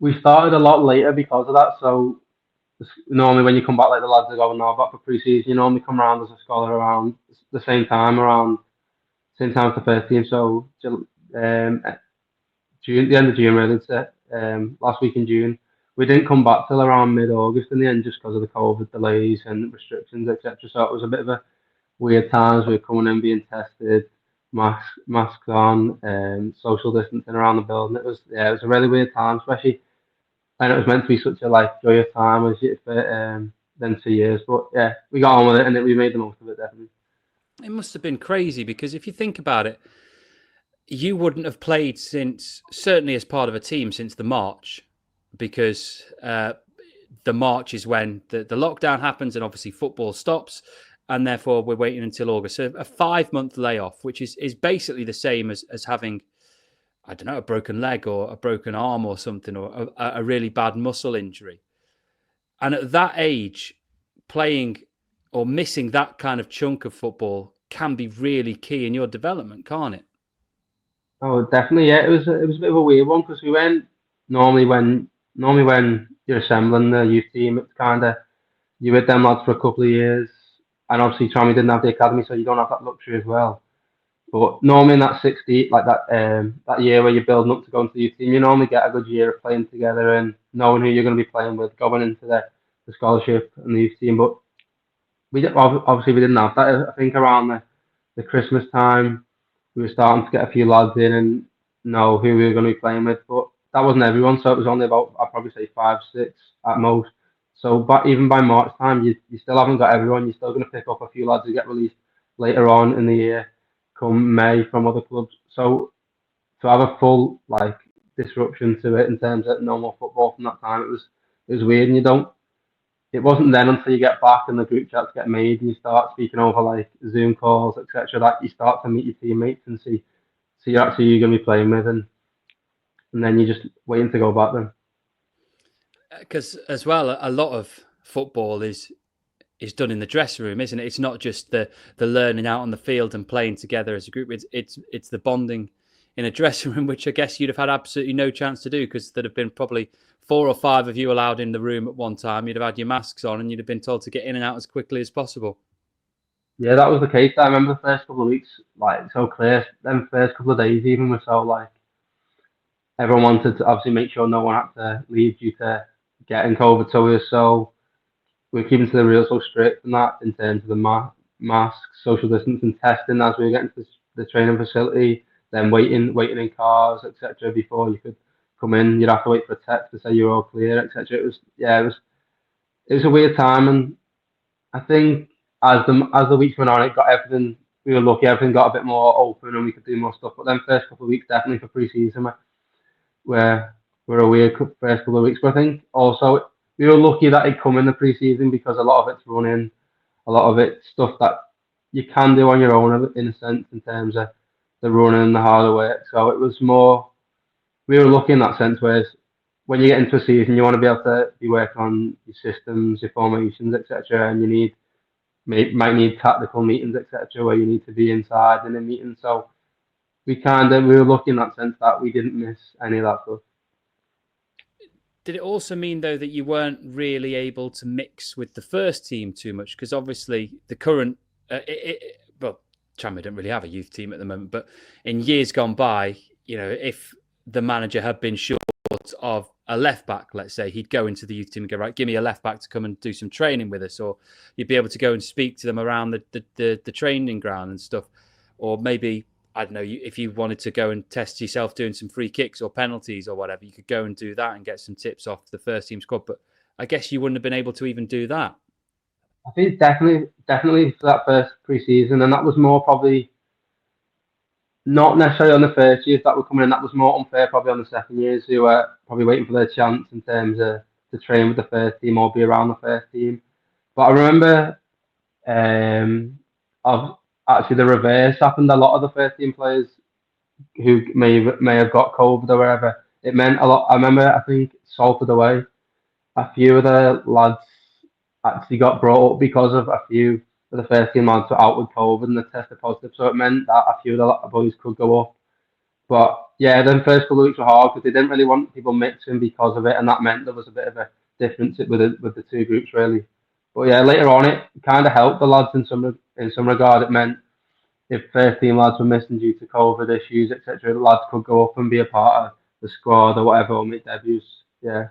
we started a lot later because of that. So normally when you come back, like the lads are going now back for pre-season, you normally come around as a scholar around the same time, around same time as the first team. So June, the end of June, really, last week in June. We didn't come back till around mid-August in the end, just because of the COVID delays and restrictions, etc. So it was a bit of a weird times. We were coming in, being tested, masks on, social distancing around the building. It was a really weird time, especially, and it was meant to be such a like joyous time as it for then 2 years. But yeah, we got on with it and we made the most of it, definitely. It must have been crazy because if you think about it, you wouldn't have played since, certainly as part of a team, since the March, because the March is when the lockdown happens and obviously football stops, and therefore we're waiting until August. So a 5-month layoff, which is basically the same as having, I don't know, a broken leg or a broken arm or something, or a really bad muscle injury. And at that age, playing or missing that kind of chunk of football can be really key in your development, can't it? Oh, definitely, yeah. It was a bit of a weird one because we went normally when you're assembling the youth team, it's kind of you with them lads for a couple of years, and obviously Tommy didn't have the academy, so you don't have that luxury as well. But normally in that 60, like that year where you're building up to go into the youth team, you normally get a good year of playing together and knowing who you're going to be playing with, going into the scholarship and the youth team. But obviously we didn't have that. I think around the Christmas time, we were starting to get a few lads in and know who we were going to be playing with. But that wasn't everyone, so it was only about, I'd probably say 5, 6 at most. So, but even by March time, you still haven't got everyone. You're still going to pick up a few lads who get released later on in the year, come May from other clubs. So to have a full like disruption to it in terms of normal football from that time, it was weird, and you don't. It wasn't then until you get back and the group chats get made and you start speaking over like Zoom calls, etc., that you start to meet your teammates and see actually you're going to be playing with, and then you're just waiting to go back then. Because as well, a lot of football is done in the dressing room, isn't it? It's not just the learning out on the field and playing together as a group. It's the bonding in a dressing room, which I guess you'd have had absolutely no chance to do because there'd have been probably 4 or 5 of you allowed in the room at one time. You'd have had your masks on and you'd have been told to get in and out as quickly as possible. Yeah, that was the case. I remember the first couple of weeks, like so clear. Then first couple of days even were so like everyone wanted to obviously make sure no one had to leave due to getting COVID. So we were keeping to the rules so strict and that in terms of the masks, social distancing, testing as we were getting to the training facility, then waiting in cars, etc. Before you could come in. You'd have to wait for a text to say you're all clear, etc. It was a weird time, and I think as the weeks went on, it got everything. We were lucky, everything got a bit more open, and we could do more stuff. But then first couple of weeks, definitely for pre-season, were a weird first couple of weeks. But I think also we were lucky that it come in the pre-season because a lot of it's running, a lot of it's stuff that you can do on your own in a sense in terms of the running and the harder work. So it was more we were lucky in that sense. Whereas when you get into a season, you want to be able to be working on your systems, your formations, etc. And you might need tactical meetings, etc., where you need to be inside in a meeting. So we were lucky in that sense that we didn't miss any of that stuff. Did it also mean, though, that you weren't really able to mix with the first team too much? Because obviously the current, well, Tranmere don't really have a youth team at the moment, but in years gone by, if the manager had been short of a left back, let's say, he'd go into the youth team and go, right, give me a left back to come and do some training with us, or you'd be able to go and speak to them around the training ground and stuff, or maybe I don't know, if you wanted to go and test yourself doing some free kicks or penalties or whatever, you could go and do that and get some tips off the first team squad. But I guess you wouldn't have been able to even do that. I think definitely for that first pre-season, and that was more probably not necessarily on the first years that were coming in. That was more unfair probably on the second years who were probably waiting for their chance in terms of to train with the first team or be around the first team. But I remember of actually the reverse happened. A lot of the first team players who may have got COVID or whatever, it meant a lot. I remember I think Salford away, a few of the lads actually got brought up because of a few of the first team lads were out with COVID and they tested positive. So it meant that a few of the boys could go up But yeah, then first couple of weeks were hard because they didn't really want people mixing because of it, and that meant there was a bit of a difference with the two groups really. But yeah, later on it kind of helped the lads in some regard. It meant if first team lads were missing due to COVID issues, etc., the lads could go up and be a part of the squad or whatever, or make debuts. Yeah.